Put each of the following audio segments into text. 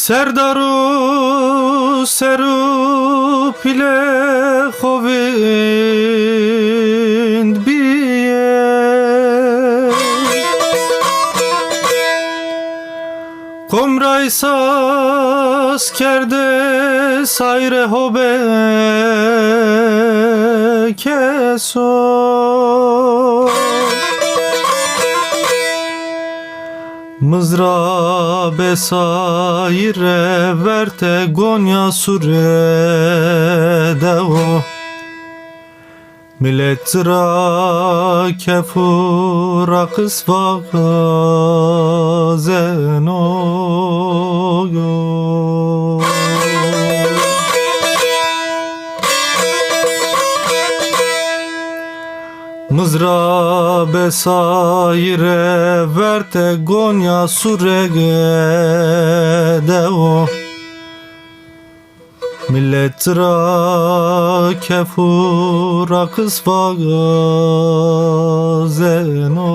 Serdaru seru pile xovind biye Komray sas kerde sayre hobe keso Mızra besaire verte gonya surede o Millet zra kefura kısvaga zenoyo Mızra besaire verte gonya surede o Millet ra kefura kısvaga zenoyo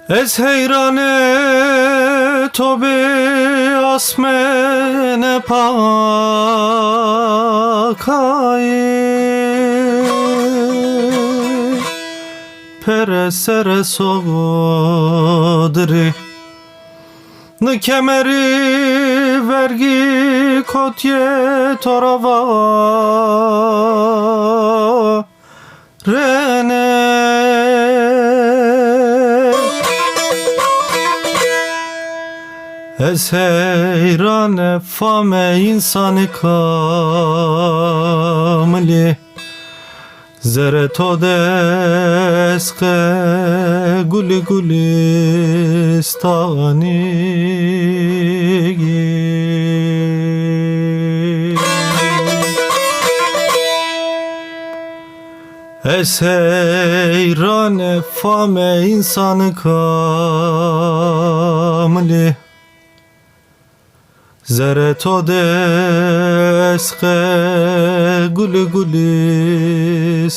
Ez heyrane tobe asmene pakaye Pere sere sogodri Nı kemeri vergi kotye torava Rene Ez heyrane fame insanı kamli Zere to deske guli gulistani Ez heyrane fame insanı kamli Zere to deske guli gulistani